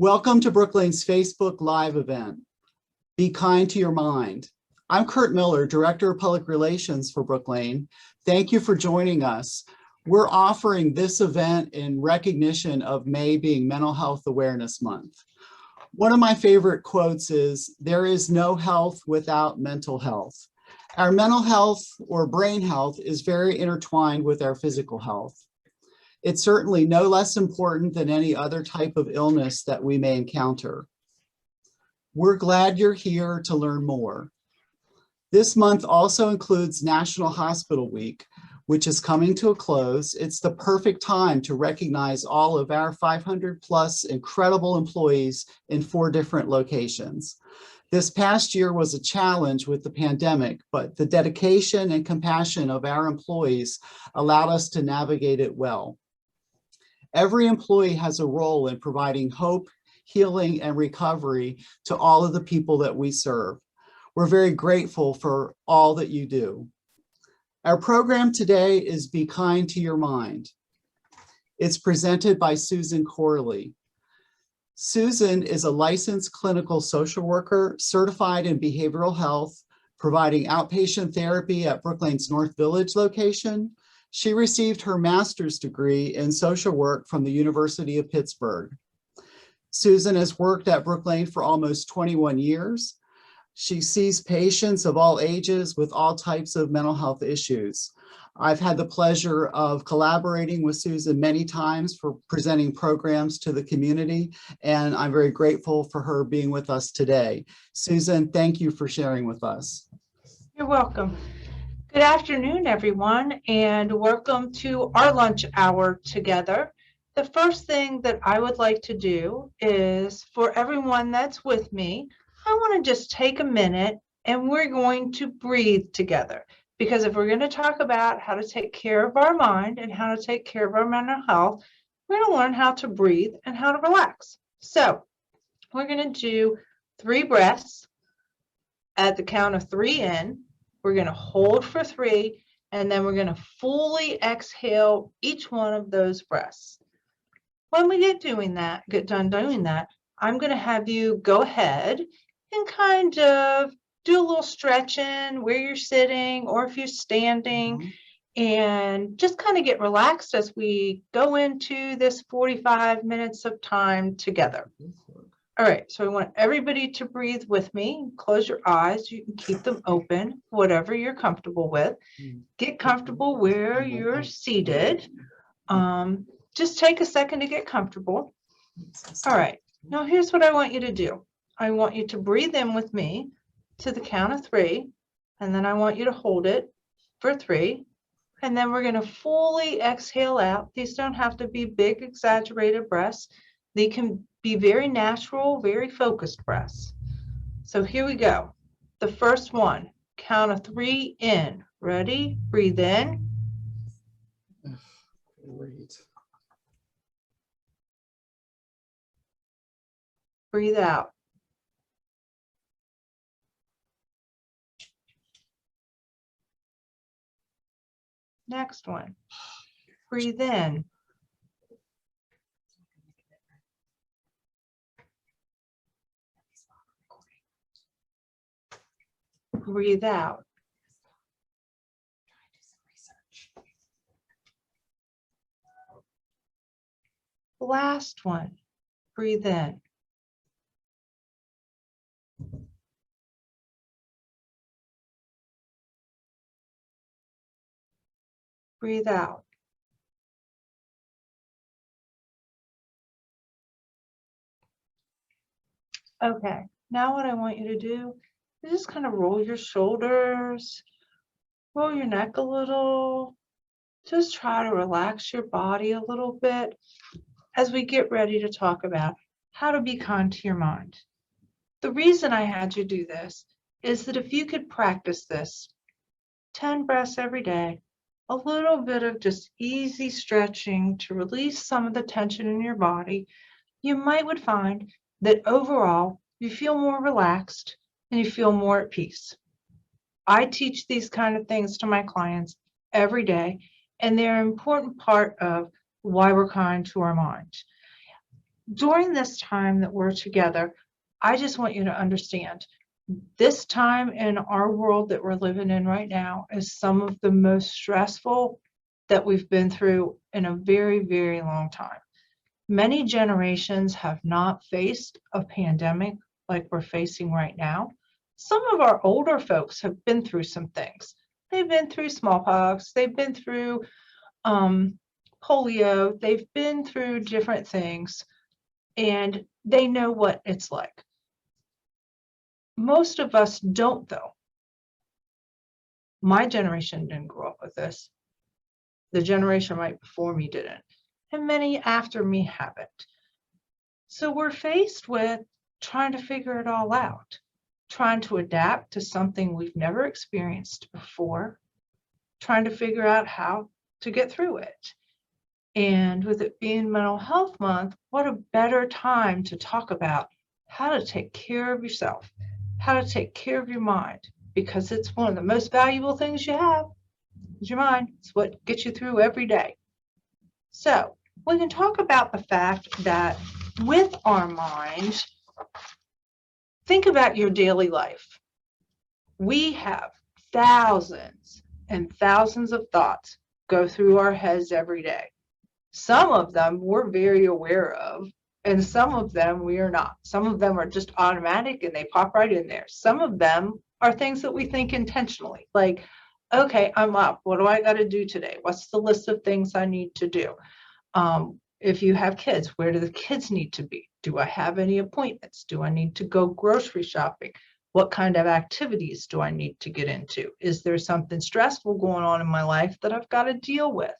Welcome to Brooklane's Facebook Live event, Be Kind to Your Mind. I'm Kurt Miller, Director of Public Relations for Brooklane. Thank you for joining us. We're offering this event in recognition of May being Mental Health Awareness Month. One of my favorite quotes is, "There is no health without mental health." Our mental health or brain health is very intertwined with our physical health. It's certainly no less important than any other type of illness that we may encounter. We're glad you're here to learn more. This month also includes National Hospital Week, which is coming to a close. It's the perfect time to recognize all of our 500 plus incredible employees in 4 different locations. This past year was a challenge with the pandemic, but the dedication and compassion of our employees allowed us to navigate it well. Every employee has a role in providing hope, healing, and recovery to all of the people that we serve. We're very grateful for all that you do. Our program today is Be Kind to Your Mind. It's presented by Susan Corley. Susan is a licensed clinical social worker, certified in behavioral health, providing outpatient therapy at Brooklane's North Village location. She received her master's degree in social work from the University of Pittsburgh. Susan has worked at Brooklane for almost 21 years. She sees patients of all ages with all types of mental health issues. I've had the pleasure of collaborating with Susan many times for presenting programs to the community, and I'm very grateful for her being with us today. Susan, thank you for sharing with us. You're welcome. Good afternoon, everyone, and welcome to our lunch hour together. The first thing that I would like to do is, for everyone that's with me, I want to just take a minute and we're going to breathe together. Because if we're going to talk about how to take care of our mind and how to take care of our mental health, we're going to learn how to breathe and how to relax. So we're going to do 3 breaths at the count of 3 in. We're going to hold for 3, and then we're going to fully exhale each one of those breaths. When we get done doing that, I'm going to have you go ahead and kind of do a little stretching where you're sitting or if you're standing, and just kind of get relaxed as we go into this 45 minutes of time together. All right, so I want everybody to breathe with me. Close your eyes. You can keep them open, whatever you're comfortable with. Get comfortable where you're seated. Just take a second to get comfortable. All right, now here's what I want you to do. I want you to breathe in with me to the count of 3, and then I want you to hold it for 3, and then we're going to fully exhale out. These don't have to be big, exaggerated breaths. They can be very natural, very focused breaths. So here we go. The first one, count of 3 in. Ready? Breathe in. Great. Breathe out. Next one. Breathe in. Breathe out. Last one. Breathe in. Breathe out. Okay, now what I want you to do is just kind of roll your shoulders, roll your neck a little. Just try to relax your body a little bit as we get ready to talk about how to be kind to your mind. The reason I had you do this is that if you could practice this 10 breaths every day, a little bit of just easy stretching to release some of the tension in your body, you would find that overall you feel more relaxed and you feel more at peace. I teach these kind of things to my clients every day, and they're an important part of why we're kind to our mind. during this time that we're together, I just want you to understand this time in our world that we're living in right now is some of the most stressful that we've been through in a very, very long time. Many generations have not faced a pandemic like we're facing right now. Some of our older folks have been through some things. They've been through smallpox, they've been through polio, they've been through different things, and they know what it's like. Most of us don't, though. My generation didn't grow up with this. The generation right before me didn't, and many after me haven't. So we're faced with trying to figure it all out, trying to adapt to something we've never experienced before, trying to figure out how to get through it. And with it being Mental Health Month, what a better time to talk about how to take care of yourself, how to take care of your mind, because it's one of the most valuable things you have is your mind. It's what gets you through every day. So we can talk about the fact that with our mind, think about your daily life. We have thousands and thousands of thoughts go through our heads every day. Some of them we're very aware of, and some of them we are not. Some of them are just automatic and they pop right in there. Some of them are things that we think intentionally, like, okay, I'm up. What do I got to do today? What's the list of things I need to do? If you have kids, where do the kids need to be? Do I have any appointments? Do I need to go grocery shopping? What kind of activities do I need to get into? Is there something stressful going on in my life that I've got to deal with?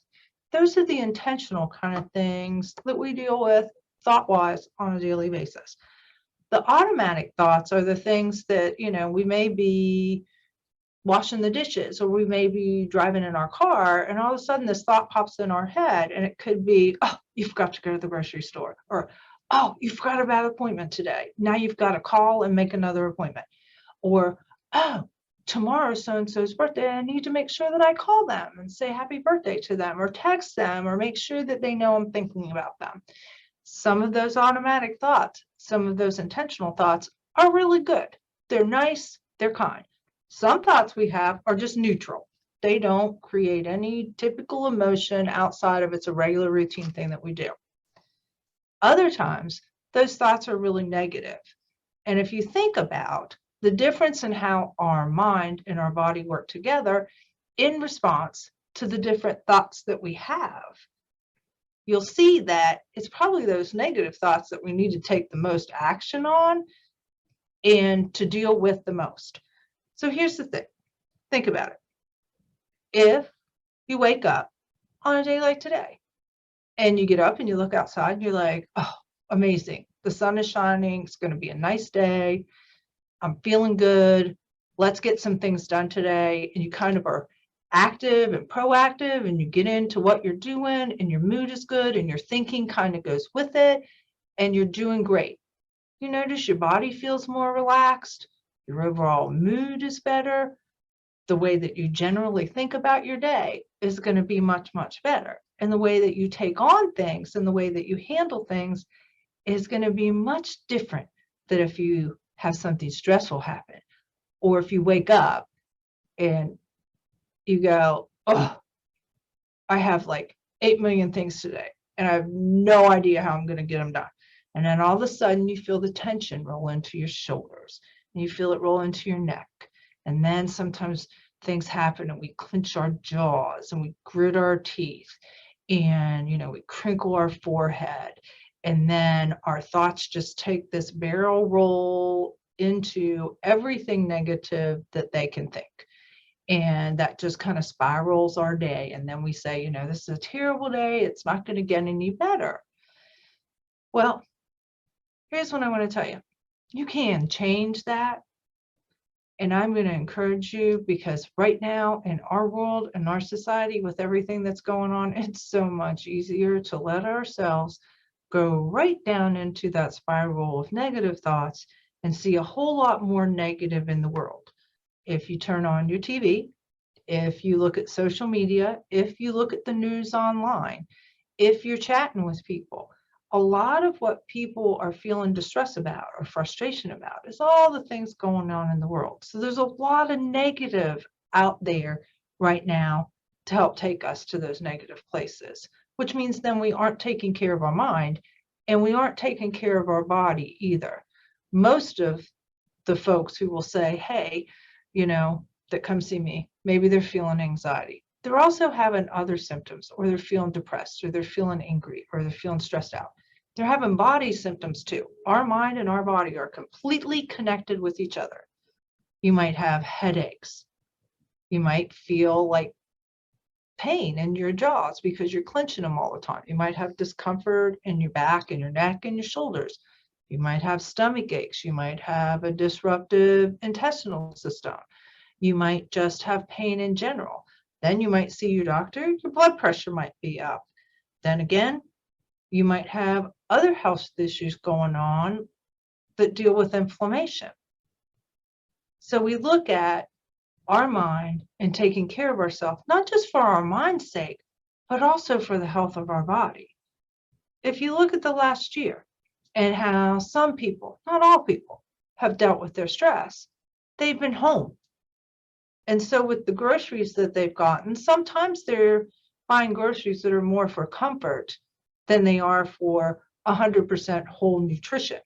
Those are the intentional kind of things that we deal with thought-wise on a daily basis. The automatic thoughts are the things that, we may be washing the dishes, or we may be driving in our car, and all of a sudden this thought pops in our head, and it could be, oh, you've got to go to the grocery store, or, oh, you've got a bad appointment today. Now you've got to call and make another appointment. Or, oh, tomorrow's so-and-so's birthday. I need to make sure that I call them and say happy birthday to them, or text them, or make sure that they know I'm thinking about them. Some of those automatic thoughts, some of those intentional thoughts are really good. They're nice, they're kind. Some thoughts we have are just neutral. They don't create any typical emotion outside of it's a regular routine thing that we do. Other times, those thoughts are really negative. And if you think about the difference in how our mind and our body work together in response to the different thoughts that we have, you'll see that it's probably those negative thoughts that we need to take the most action on and to deal with the most. So here's the thing. Think about it. If you wake up on a day like today and you get up and you look outside and you're like, oh, amazing. The sun is shining. It's going to be a nice day. I'm feeling good. Let's get some things done today. And you kind of are active and proactive, and you get into what you're doing, and your mood is good, and your thinking kind of goes with it, and you're doing great. You notice your body feels more relaxed. Your overall mood is better. The way that you generally think about your day is going to be much, much better. And the way that you take on things and the way that you handle things is going to be much different than if you have something stressful happen, or if you wake up and you go, oh, I have like 8 million things today and I have no idea how I'm going to get them done. And then all of a sudden you feel the tension roll into your shoulders, and you feel it roll into your neck. And then sometimes things happen and we clench our jaws and we grit our teeth, and we crinkle our forehead. And then our thoughts just take this barrel roll into everything negative that they can think. And that just kind of spirals our day. And then we say, this is a terrible day. It's not going to get any better. Well, here's what I want to tell you. You can change that. And I'm going to encourage you, because right now in our world and our society, with everything that's going on, it's so much easier to let ourselves go right down into that spiral of negative thoughts and see a whole lot more negative in the world. If you turn on your TV, if you look at social media, if you look at the news online, if you're chatting with people, a lot of what people are feeling distress about or frustration about is all the things going on in the world. So there's a lot of negative out there right now to help take us to those negative places, which means then we aren't taking care of our mind and we aren't taking care of our body either. Most of the folks who will say, hey, that come see me, maybe they're feeling anxiety. They're also having other symptoms, or they're feeling depressed, or they're feeling angry, or they're feeling stressed out. They're having body symptoms too. Our mind and our body are completely connected with each other. You might have headaches. You might feel like pain in your jaws because you're clenching them all the time. You might have discomfort in your back and your neck and your shoulders. You might have stomach aches. You might have a disruptive intestinal system. You might just have pain in general. Then you might see your doctor. Your blood pressure might be up. Then again, you might have other health issues going on that deal with inflammation. So we look at our mind and taking care of ourselves, not just for our mind's sake, but also for the health of our body. If you look at the last year and how some people, not all people, have dealt with their stress, they've been home. And so with the groceries that they've gotten, sometimes they're buying groceries that are more for comfort than they are for 100% whole nutrition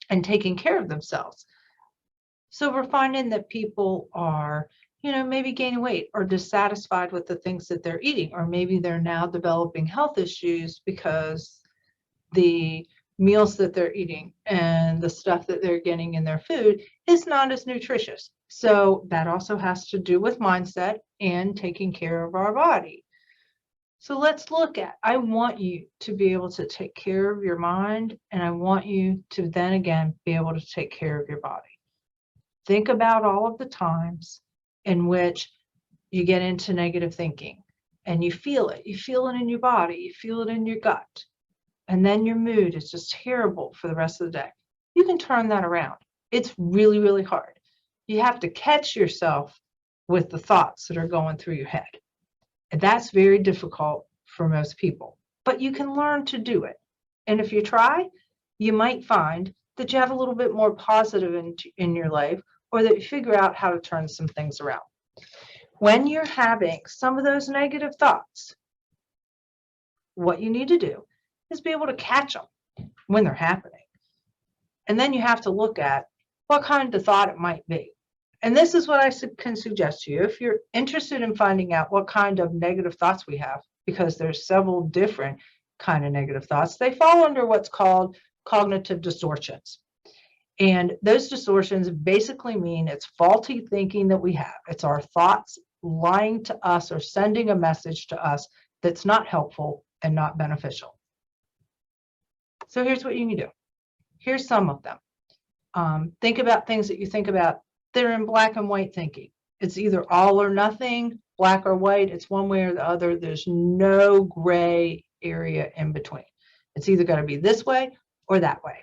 and taking care of themselves. So we're finding that people are, maybe gaining weight or dissatisfied with the things that they're eating, or maybe they're now developing health issues because the meals that they're eating and the stuff that they're getting in their food is not as nutritious. So that also has to do with mindset and taking care of our body. So let's look at, I want you to be able to take care of your mind, and I want you to then again be able to take care of your body. Think about all of the times in which you get into negative thinking and you feel it. You feel it in your body, you feel it in your gut, and then your mood is just terrible for the rest of the day. You can turn that around. It's really, really hard. You have to catch yourself with the thoughts that are going through your head. And that's very difficult for most people, but you can learn to do it. And if you try, you might find that you have a little bit more positive in your life, or that you figure out how to turn some things around. When you're having some of those negative thoughts, what you need to do is be able to catch them when they're happening. And then you have to look at what kind of thought it might be. And this is what I can suggest to you. If you're interested in finding out what kind of negative thoughts we have, because there's several different kind of negative thoughts, they fall under what's called cognitive distortions. And those distortions basically mean it's faulty thinking that we have. It's our thoughts lying to us or sending a message to us that's not helpful and not beneficial. So here's what you can do. Here's some of them. Think about things that you think about that are in black and white thinking. It's either all or nothing, black or white. It's one way or the other. There's no gray area in between. It's either going to be this way or that way.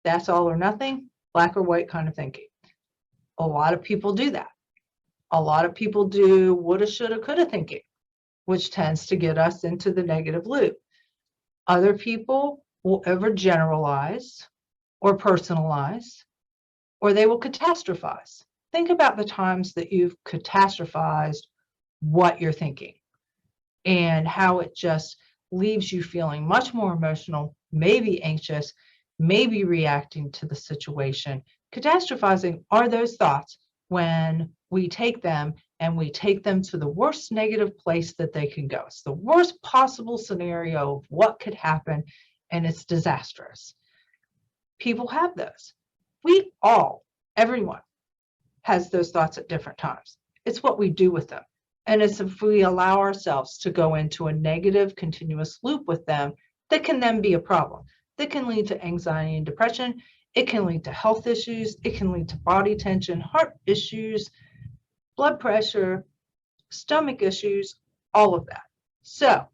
That's all or nothing, black or white kind of thinking. A lot of people do that. A lot of people do woulda, shoulda, coulda thinking, which tends to get us into the negative loop. Other people will overgeneralize or personalize, or they will catastrophize. Think about the times that you've catastrophized what you're thinking and how it just leaves you feeling much more emotional, maybe anxious, maybe reacting to the situation. Catastrophizing are those thoughts when we take them and we take them to the worst negative place that they can go. It's the worst possible scenario of what could happen, and it's disastrous. People have those. We all, everyone, has those thoughts at different times. It's what we do with them. And it's if we allow ourselves to go into a negative continuous loop with them, that can then be a problem. That can lead to anxiety and depression. It can lead to health issues. It can lead to body tension, heart issues, blood pressure, stomach issues, all of that. So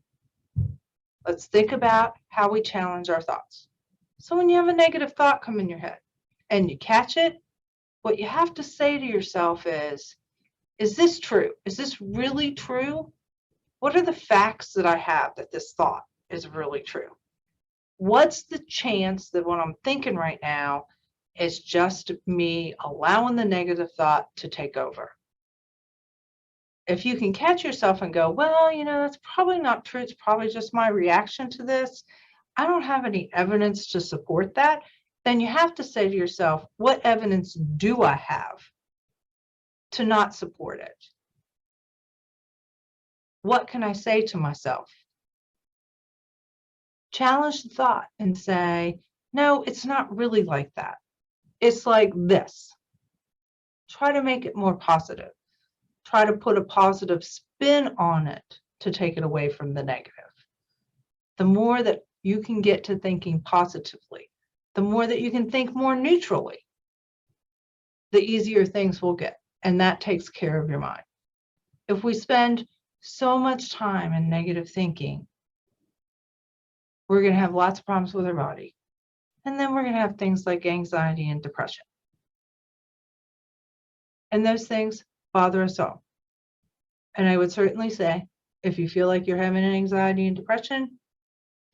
let's think about how we challenge our thoughts. So when you have a negative thought come in your head and you catch it, what you have to say to yourself is this true? Is this really true? What are the facts that I have that this thought is really true? What's the chance that what I'm thinking right now is just me allowing the negative thought to take over? If you can catch yourself and go, well, that's probably not true. It's probably just my reaction to this. I don't have any evidence to support that. Then you have to say to yourself, what evidence do I have to not support it? What can I say to myself? Challenge the thought and say, no, it's not really like that. It's like this. Try to make it more positive. Try to put a positive spin on it to take it away from the negative. The more that you can get to thinking positively, the more that you can think more neutrally, the easier things will get. And that takes care of your mind. If we spend so much time in negative thinking, we're going to have lots of problems with our body. And then we're going to have things like anxiety and depression. And those things bother us all. And I would certainly say, if you feel like you're having an anxiety and depression,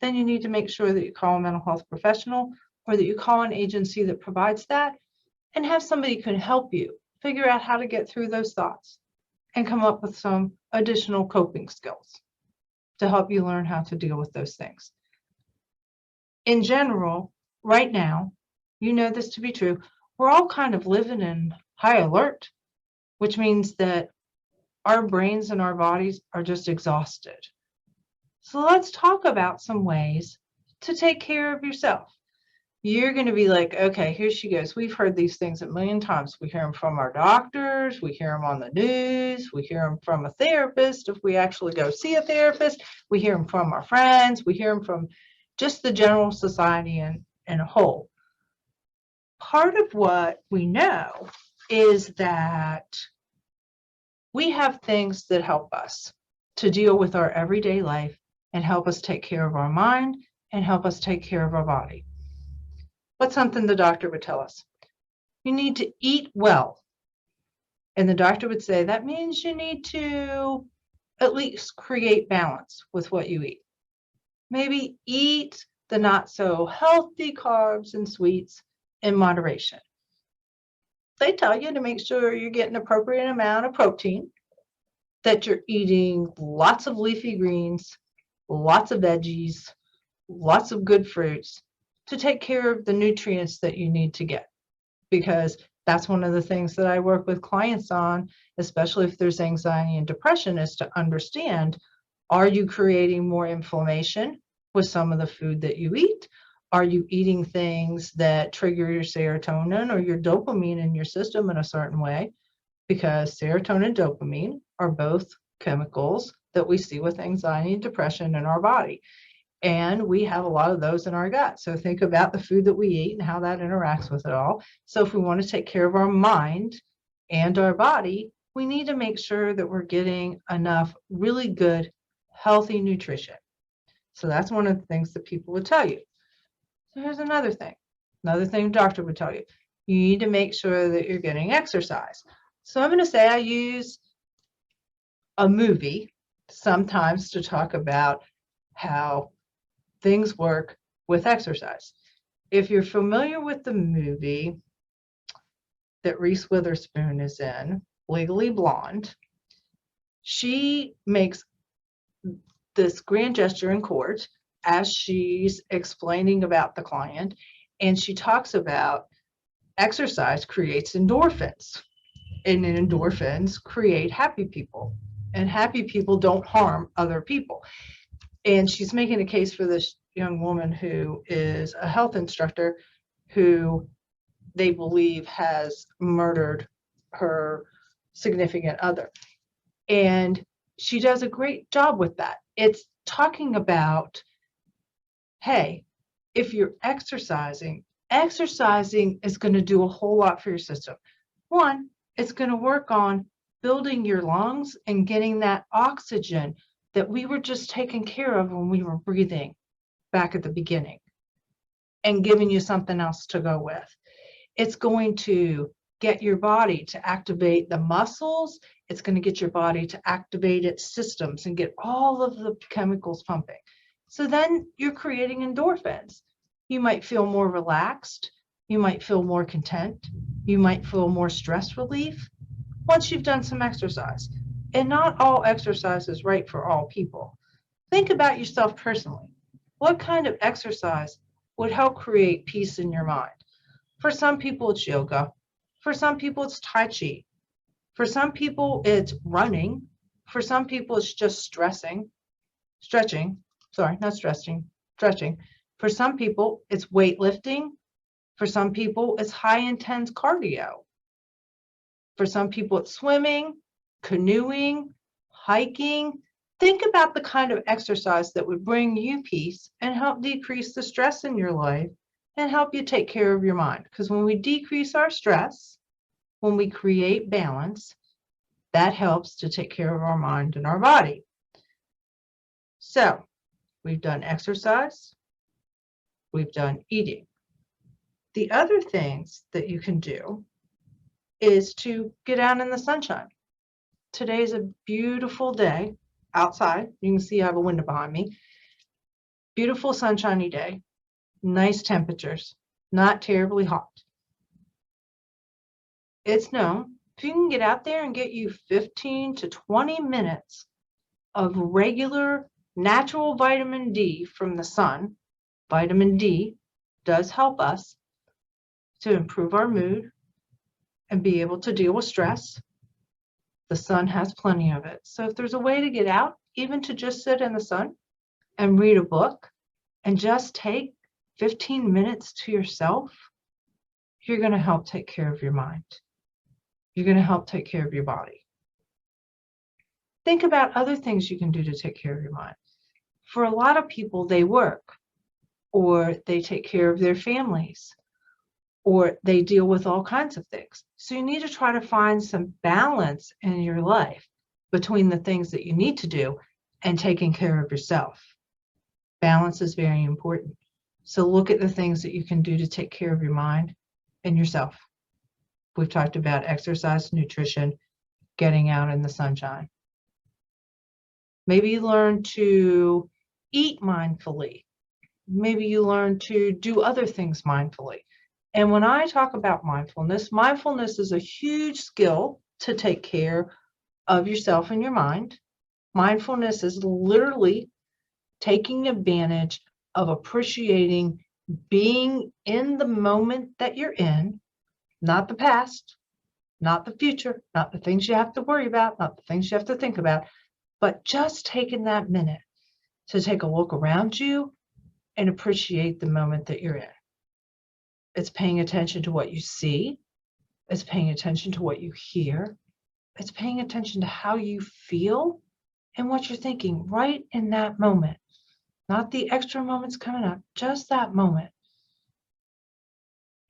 then you need to make sure that you call a mental health professional or that you call an agency that provides that and have somebody who can help you figure out how to get through those thoughts and come up with some additional coping skills to help you learn how to deal with those things. In general, right now, you know this to be true, we're all kind of living in high alert, which means that our brains and our bodies are just exhausted. So let's talk about some ways to take care of yourself. You're going to be like, okay, here she goes. We've heard these things a million times. We hear them from our doctors. We hear them on the news. We hear them from a therapist. If we actually go see a therapist, we hear them from our friends. We hear them from just the general society in a whole. Part of what we know is that we have things that help us to deal with our everyday life and help us take care of our mind and help us take care of our body. What's something the doctor would tell us? You need to eat well. And the doctor would say, that means you need to at least create balance with what you eat. Maybe eat the not so healthy carbs and sweets in moderation. They tell you to make sure you're getting an appropriate amount of protein, that you're eating lots of leafy greens, lots of veggies, lots of good fruits to take care of the nutrients that you need to get. Because that's one of the things that I work with clients on, especially if there's anxiety and depression, is to understand, are you creating more inflammation with some of the food that you eat? Are you eating things that trigger your serotonin or your dopamine in your system in a certain way? Because serotonin and dopamine are both chemicals that we see with anxiety and depression in our body. And we have a lot of those in our gut. So think about the food that we eat and how that interacts with it all. So if we want to take care of our mind and our body, we need to make sure that we're getting enough really good, healthy nutrition. So that's one of the things that people would tell you. So here's another thing the doctor would tell you. You need to make sure that you're getting exercise. So I'm going to say I use a movie sometimes to talk about how things work with exercise. If you're familiar with the movie that Reese Witherspoon is in, Legally Blonde, she makes this grand gesture in court as she's explaining about the client, and she talks about exercise creates endorphins, and endorphins create happy people, and happy people don't harm other people. And she's making a case for this young woman who is a health instructor who they believe has murdered her significant other. And she does a great job with that. It's talking about, hey, if you're exercising is going to do a whole lot for your system. One, it's going to work on building your lungs and getting that oxygen that we were just taking care of when we were breathing back at the beginning and giving you something else to go with. It's going to get your body to activate the muscles. It's going to get your body to activate its systems and get all of the chemicals pumping. So then you're creating endorphins. You might feel more relaxed. You might feel more content. You might feel more stress relief once you've done some exercise. And not all exercise is right for all people. Think about yourself personally. What kind of exercise would help create peace in your mind? For some people, it's yoga. For some people, it's Tai Chi. For some people, it's running. For some people, it's just stretching. Stretching. For some people, it's weightlifting. For some people, it's high intense cardio. For some people, it's swimming, canoeing, hiking. Think about the kind of exercise that would bring you peace and help decrease the stress in your life and help you take care of your mind. Because when we decrease our stress, when we create balance, that helps to take care of our mind and our body. So we've done exercise, we've done eating. The other things that you can do is to get out in the sunshine. Today's a beautiful day outside. You can see I have a window behind me. Beautiful sunshiny day, nice temperatures, not terribly hot. It's known if you can get out there and get you 15 to 20 minutes of regular natural vitamin D from the sun, vitamin D does help us to improve our mood and be able to deal with stress. The sun has plenty of it. So if there's a way to get out, even to just sit in the sun and read a book and just take 15 minutes to yourself, you're going to help take care of your mind. You're going to help take care of your body. Think about other things you can do to take care of your mind. For a lot of people, they work, or they take care of their families, or they deal with all kinds of things. So you need to try to find some balance in your life between the things that you need to do and taking care of yourself. Balance is very important. So look at the things that you can do to take care of your mind and yourself. We've talked about exercise, nutrition, getting out in the sunshine. Maybe you learn to eat mindfully. Maybe you learn to do other things mindfully. And when I talk about mindfulness, mindfulness is a huge skill to take care of yourself and your mind. Mindfulness is literally taking advantage of appreciating being in the moment that you're in, not the past, not the future, not the things you have to worry about, not the things you have to think about, but just taking that minute to take a look around you and appreciate the moment that you're in. It's paying attention to what you see. It's paying attention to what you hear. It's paying attention to how you feel and what you're thinking right in that moment. Not the extra moments coming up, just that moment.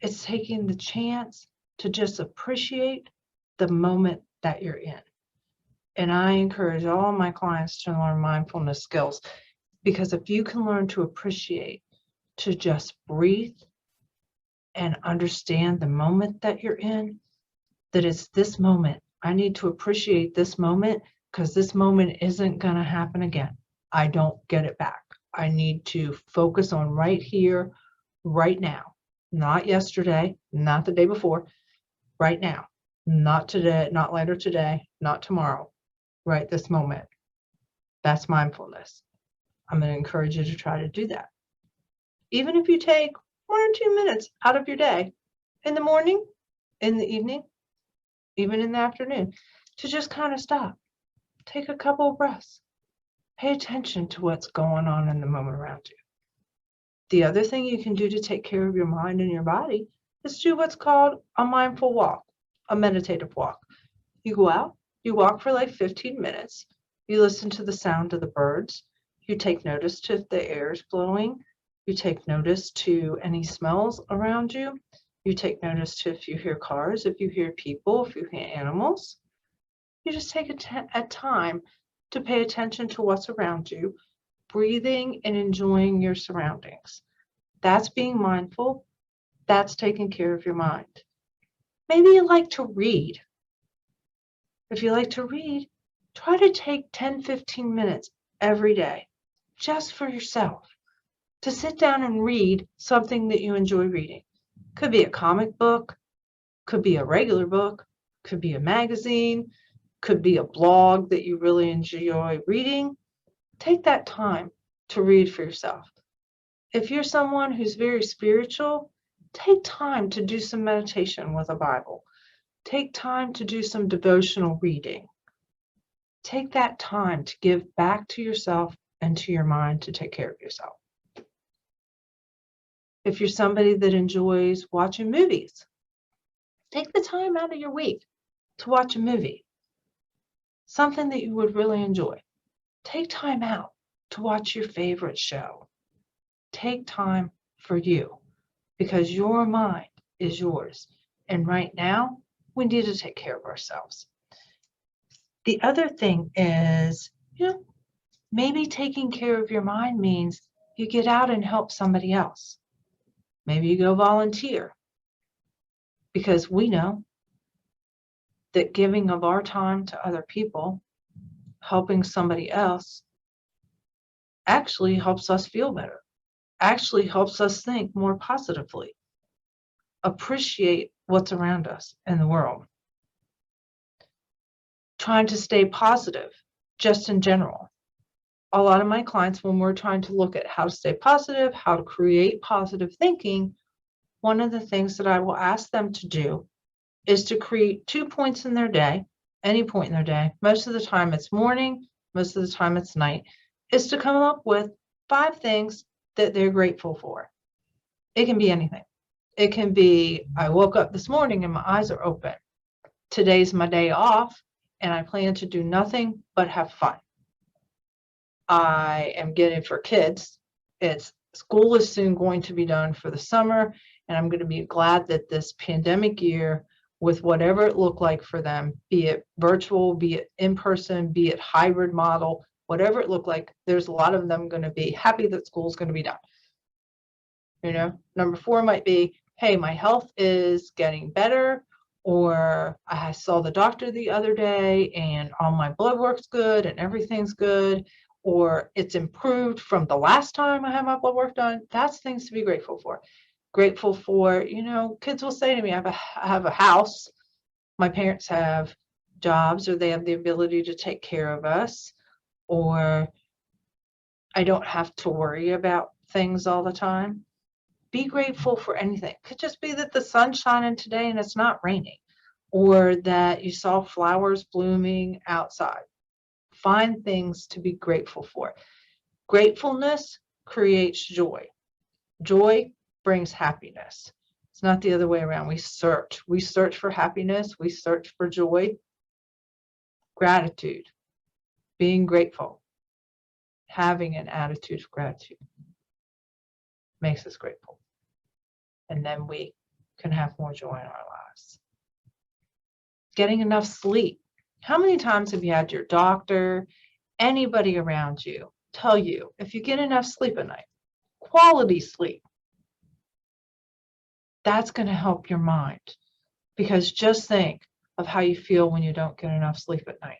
It's taking the chance to just appreciate the moment that you're in. And I encourage all my clients to learn mindfulness skills, because if you can learn to appreciate, to just breathe and understand the moment that you're in, that it's this moment. I need to appreciate this moment because this moment isn't going to happen again. I don't get it back. I need to focus on right here, right now, not yesterday, not the day before, right now, not today, not later today, not tomorrow, right this moment. That's mindfulness. I'm going to encourage you to try to do that. Even if you take 1 or 2 minutes out of your day, in the morning, in the evening, even in the afternoon, to just kind of stop, take a couple of breaths, pay attention to what's going on in the moment around you. The other thing you can do to take care of your mind and your body is do what's called a mindful walk, a meditative walk. You go out, you walk for like 15 minutes, you listen to the sound of the birds, you take notice to if the air is blowing, you take notice to any smells around you, you take notice to if you hear cars, if you hear people, if you hear animals. You just take a time to pay attention to what's around you, breathing and enjoying your surroundings. That's being mindful. That's taking care of your mind. Maybe you like to read. If you like to read, try to take 10, 15 minutes every day. just for yourself, to sit down and read something that you enjoy reading. Could be a comic book, could be a regular book, could be a magazine, could be a blog that you really enjoy reading. Take that time to read for yourself. If you're someone who's very spiritual, take time to do some meditation with a Bible. Take time to do some devotional reading. Take that time to give back to yourself and to your mind to take care of yourself. If you're somebody that enjoys watching movies, take the time out of your week to watch a movie, something that you would really enjoy. Take time out to watch your favorite show. Take time for you, because your mind is yours. And right now, we need to take care of ourselves. The other thing is, maybe taking care of your mind means you get out and help somebody else. Maybe you go volunteer, because we know that giving of our time to other people, helping somebody else, actually helps us feel better, actually helps us think more positively, appreciate what's around us in the world. Trying to stay positive, just in general. A lot of my clients, when we're trying to look at how to stay positive, how to create positive thinking, one of the things that I will ask them to do is to create 2 points in their day, any point in their day. Most of the time it's morning, most of the time it's night, is to come up with 5 things that they're grateful for. It can be anything. It can be, I woke up this morning and my eyes are open. Today's my day off and I plan to do nothing but have fun. I am getting, for kids, it's school is soon going to be done for the summer, and I'm going to be glad that this pandemic year, with whatever it looked like for them, be it virtual, be it in person, be it hybrid model, whatever it looked like, there's a lot of them going to be happy that school's going to be done. Number 4 might be, hey, my health is getting better, or I saw the doctor the other day and all my blood work's good and everything's good, or it's improved from the last time I had my blood work done. That's things to be grateful for. Grateful for, kids will say to me, I have a house, my parents have jobs, or they have the ability to take care of us, or I don't have to worry about things all the time. Be grateful for anything. It could just be that the sun's shining today and it's not raining, or that you saw flowers blooming outside. Find things to be grateful for. Gratefulness creates joy. Joy brings happiness. It's not the other way around. We search for happiness. We search for joy. Gratitude, being grateful, having an attitude of gratitude makes us grateful. And then we can have more joy in our lives. Getting enough sleep. How many times have you had your doctor, anybody around you, tell you if you get enough sleep at night, quality sleep, that's going to help your mind? Because just think of how you feel when you don't get enough sleep at night.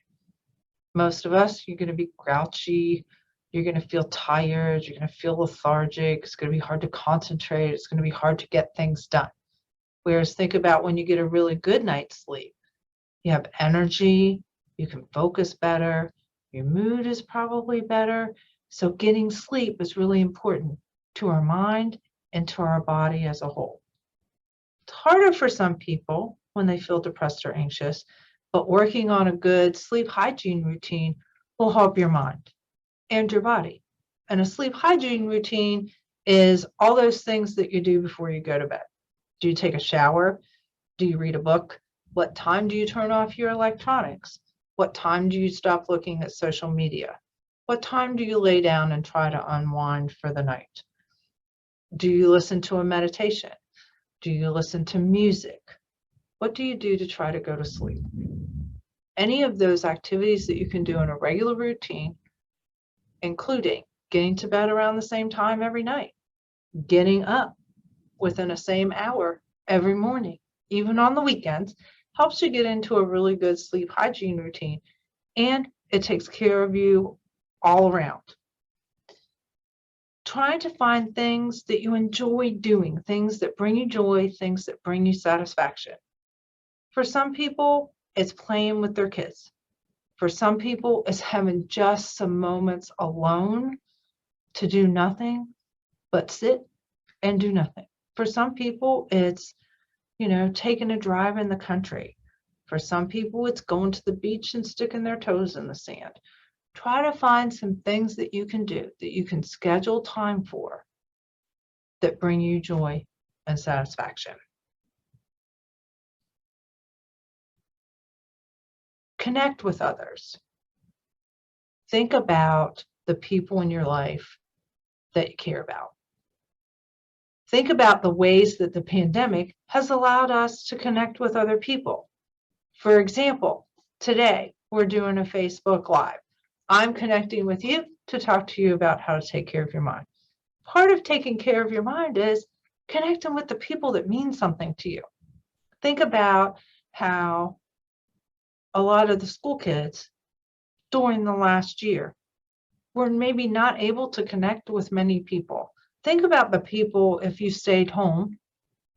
Most of us, you're going to be grouchy, you're going to feel tired, you're going to feel lethargic, it's going to be hard to concentrate, it's going to be hard to get things done. Whereas think about when you get a really good night's sleep. You have energy, you can focus better, your mood is probably better. So getting sleep is really important to our mind and to our body as a whole. It's harder for some people when they feel depressed or anxious, but working on a good sleep hygiene routine will help your mind and your body. And a sleep hygiene routine is all those things that you do before you go to bed. Do you take a shower? Do you read a book? What time do you turn off your electronics? What time do you stop looking at social media? What time do you lay down and try to unwind for the night? Do you listen to a meditation? Do you listen to music? What do you do to try to go to sleep? Any of those activities that you can do in a regular routine, including getting to bed around the same time every night, getting up within the same hour every morning, even on the weekends, helps you get into a really good sleep hygiene routine, and it takes care of you all around. trying to find things that you enjoy doing, things that bring you joy, things that bring you satisfaction. For some people, it's playing with their kids. For some people, it's having just some moments alone to do nothing but sit and do nothing. For some people, it's, taking a drive in the country. For some people, it's going to the beach and sticking their toes in the sand. Try to find some things that you can do, that you can schedule time for, that bring you joy and satisfaction. Connect with others. Think about the people in your life that you care about. Think about the ways that the pandemic has allowed us to connect with other people. For example, today we're doing a Facebook Live. I'm connecting with you to talk to you about how to take care of your mind. Part of taking care of your mind is connecting with the people that mean something to you. Think about how a lot of the school kids during the last year were maybe not able to connect with many people. Think about the people, if you stayed home,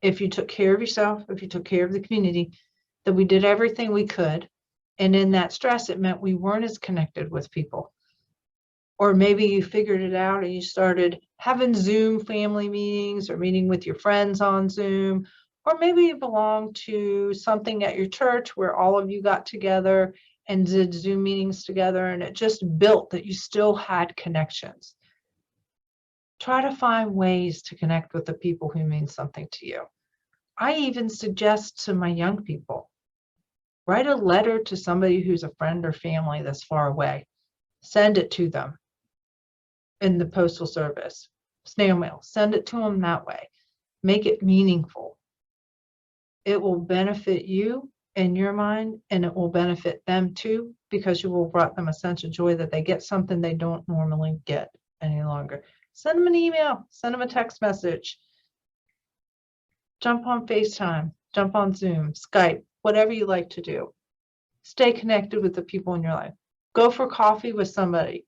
if you took care of yourself, if you took care of the community, that we did everything we could. And in that stress, it meant we weren't as connected with people. Or maybe you figured it out and you started having Zoom family meetings or meeting with your friends on Zoom. Or maybe you belong to something at your church where all of you got together and did Zoom meetings together, and it just built that you still had connections. Try to find ways to connect with the people who mean something to you. I even suggest to my young people, write a letter to somebody who's a friend or family that's far away. Send it to them in the postal service, snail mail. Send it to them that way. Make it meaningful. It will benefit you in your mind, and it will benefit them too, because you will brought them a sense of joy that they get something they don't normally get any longer. Send them an email, send them a text message, jump on FaceTime, jump on Zoom, Skype, whatever you like to do. Stay connected with the people in your life. Go for coffee with somebody.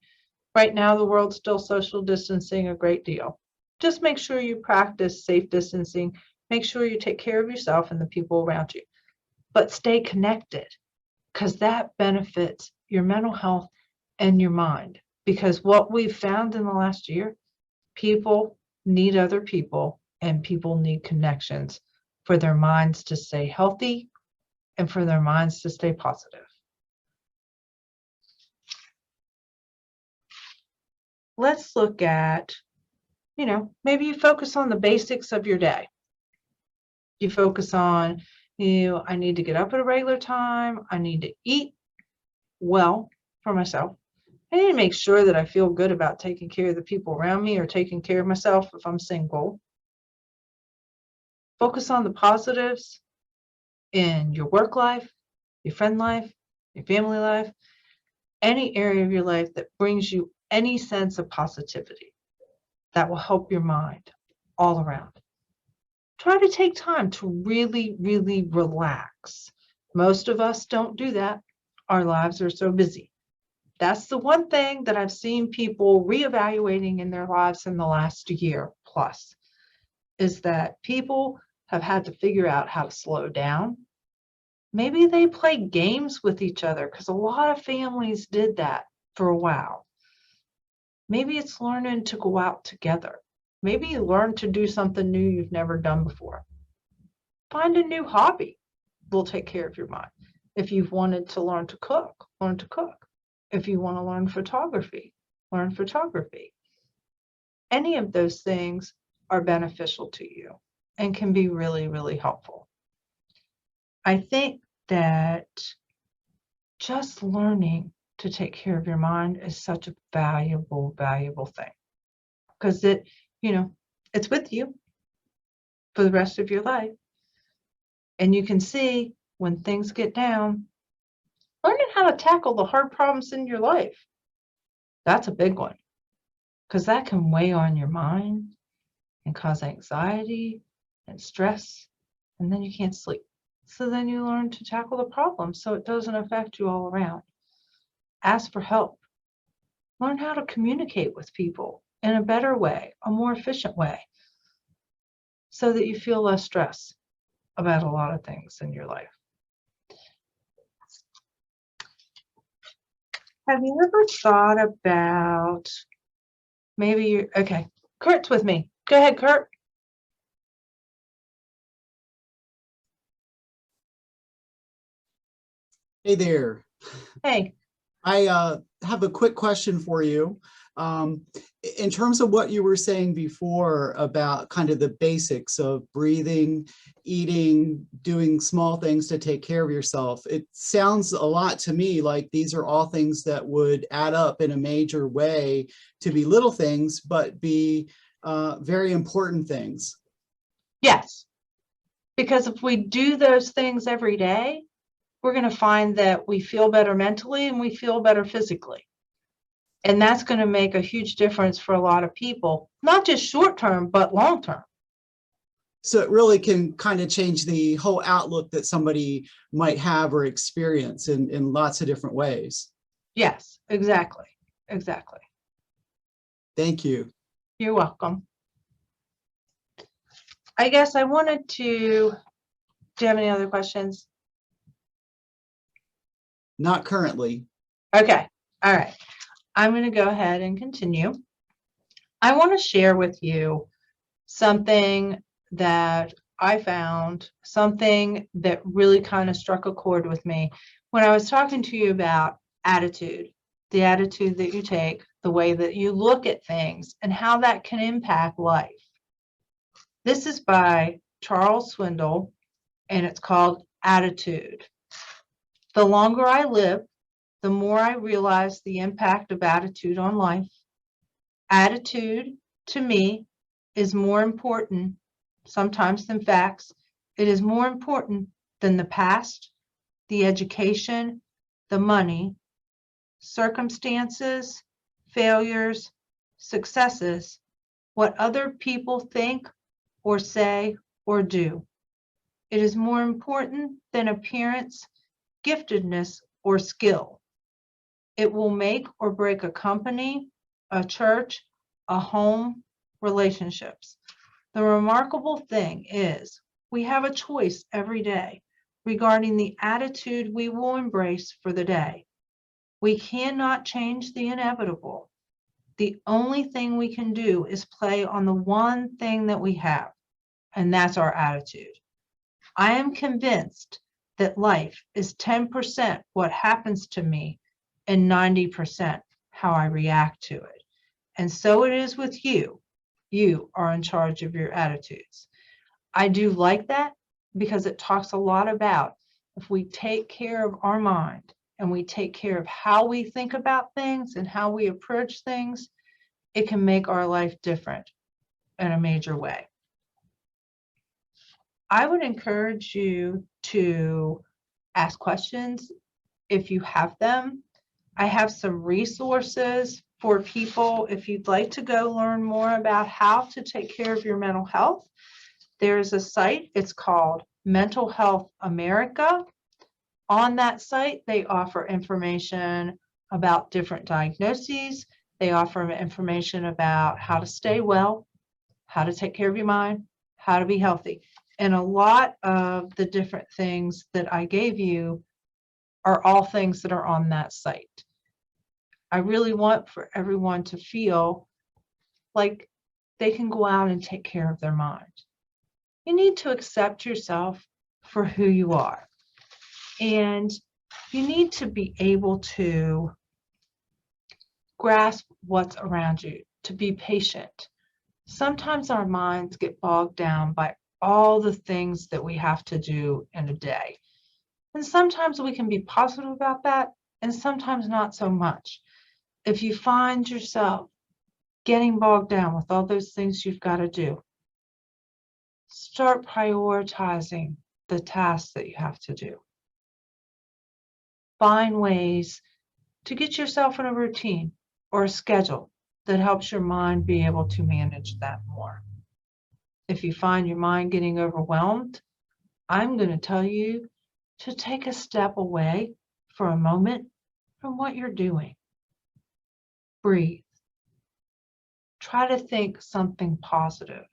Right now, the world's still social distancing a great deal. Just make sure you practice safe distancing. Make sure you take care of yourself and the people around you. But stay connected, because that benefits your mental health and your mind. Because what we've found in the last year, people need other people, and people need connections for their minds to stay healthy and for their minds to stay positive. Let's look at, maybe you focus on the basics of your day. You focus on, I need to get up at a regular time. I need to eat well for myself. I need to make sure that I feel good about taking care of the people around me, or taking care of myself if I'm single. Focus on the positives in your work life, your friend life, your family life, any area of your life that brings you any sense of positivity that will help your mind all around. Try to take time to really, really relax. Most of us don't do that. Our lives are so busy. That's the one thing that I've seen people reevaluating in their lives in the last year plus, is that people have had to figure out how to slow down. Maybe they play games with each other, because a lot of families did that for a while. Maybe it's learning to go out together. Maybe you learn to do something new you've never done before. Find a new hobby. Will take care of your mind. If you've wanted to learn to cook, learn to cook. If you want to learn photography, learn photography. Any of those things are beneficial to you and can be really, really helpful. I think that just learning to take care of your mind is such a valuable, valuable thing, because it's with you for the rest of your life. And you can see when things get down, learning how to tackle the hard problems in your life. That's a big one, because that can weigh on your mind and cause anxiety and stress, and then you can't sleep. So then you learn to tackle the problem so it doesn't affect you all around. Ask for help. Learn how to communicate with people in a better way, a more efficient way, so that you feel less stress about a lot of things in your life. Have you ever thought about maybe you're, okay, Kurt's with me. Go ahead, Kurt. Hey there. Hey. I have a quick question for you. In terms of what you were saying before about kind of the basics of breathing, eating, doing small things to take care of yourself, it sounds a lot to me like these are all things that would add up in a major way to be little things, but be very important things. Yes, because if we do those things every day, we're going to find that we feel better mentally and we feel better physically. And that's going to make a huge difference for a lot of people, not just short term, but long term. So it really can kind of change the whole outlook that somebody might have or experience in lots of different ways. Yes, exactly. Exactly. Thank you. You're welcome. I guess I wanted to, do you have any other questions? Not currently. Okay. All right. I'm going to go ahead and continue. I want to share with you something that I found, something that really kind of struck a chord with me when I was talking to you about attitude, the attitude that you take, the way that you look at things, and how that can impact life. This is by Charles Swindoll, and it's called Attitude. The longer I live, the more I realize the impact of attitude on life. Attitude, to me, is more important sometimes than facts. It is more important than the past, the education, the money, circumstances, failures, successes, what other people think or say or do. It is more important than appearance, giftedness, or skill. It will make or break a company, a church, a home, relationships. The remarkable thing is we have a choice every day regarding the attitude we will embrace for the day. We cannot change the inevitable. The only thing we can do is play on the one thing that we have, and that's our attitude. I am convinced that life is 10% what happens to me and 90% how I react to it. And so it is with you. You are in charge of your attitudes. I do like that because it talks a lot about if we take care of our mind and we take care of how we think about things and how we approach things, it can make our life different in a major way. I would encourage you to ask questions if you have them. I have some resources for people if you'd like to go learn more about how to take care of your mental health. There's a site, it's called Mental Health America. On that site, they offer information about different diagnoses. They offer information about how to stay well, how to take care of your mind, how to be healthy. And a lot of the different things that I gave you are all things that are on that site. I really want for everyone to feel like they can go out and take care of their mind. You need to accept yourself for who you are. And you need to be able to grasp what's around you, to be patient. Sometimes our minds get bogged down by all the things that we have to do in a day. And sometimes we can be positive about that, and sometimes not so much. If you find yourself getting bogged down with all those things you've got to do, start prioritizing the tasks that you have to do. Find ways to get yourself in a routine or a schedule that helps your mind be able to manage that more. If you find your mind getting overwhelmed, I'm going to tell you to take a step away for a moment from what you're doing. Breathe. try to think something positive.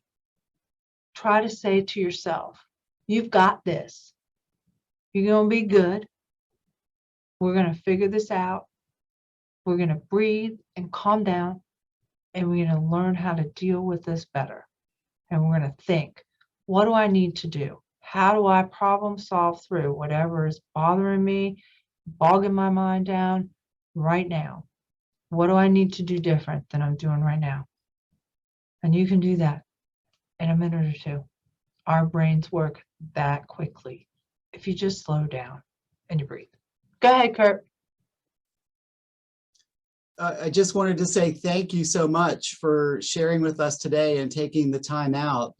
Try to say to yourself, you've got this. You're going to be good. We're going to figure this out. We're going to breathe and calm down, and we're going to learn how to deal with this better. And we're going to think, what do I need to do? How do I problem solve through whatever is bothering me, bogging my mind down right now? What do I need to do different than I'm doing right now? And you can do that in a minute or two. Our brains work that quickly if you just slow down and you breathe. Go ahead, Kurt. I just wanted to say thank you so much for sharing with us today and taking the time out.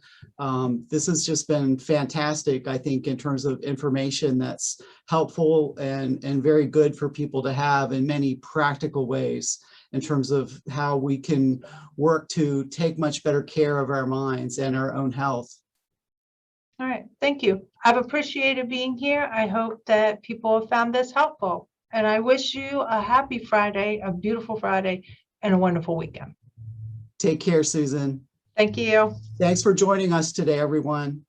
This has just been fantastic, I think, in terms of information that's helpful and very good for people to have in many practical ways in terms of how we can work to take much better care of our minds and our own health. All right, thank you. I've appreciated being here. I hope that people have found this helpful. And I wish you a happy Friday, a beautiful Friday, and a wonderful weekend. Take care, Susan. Thank you. Thanks for joining us today, everyone.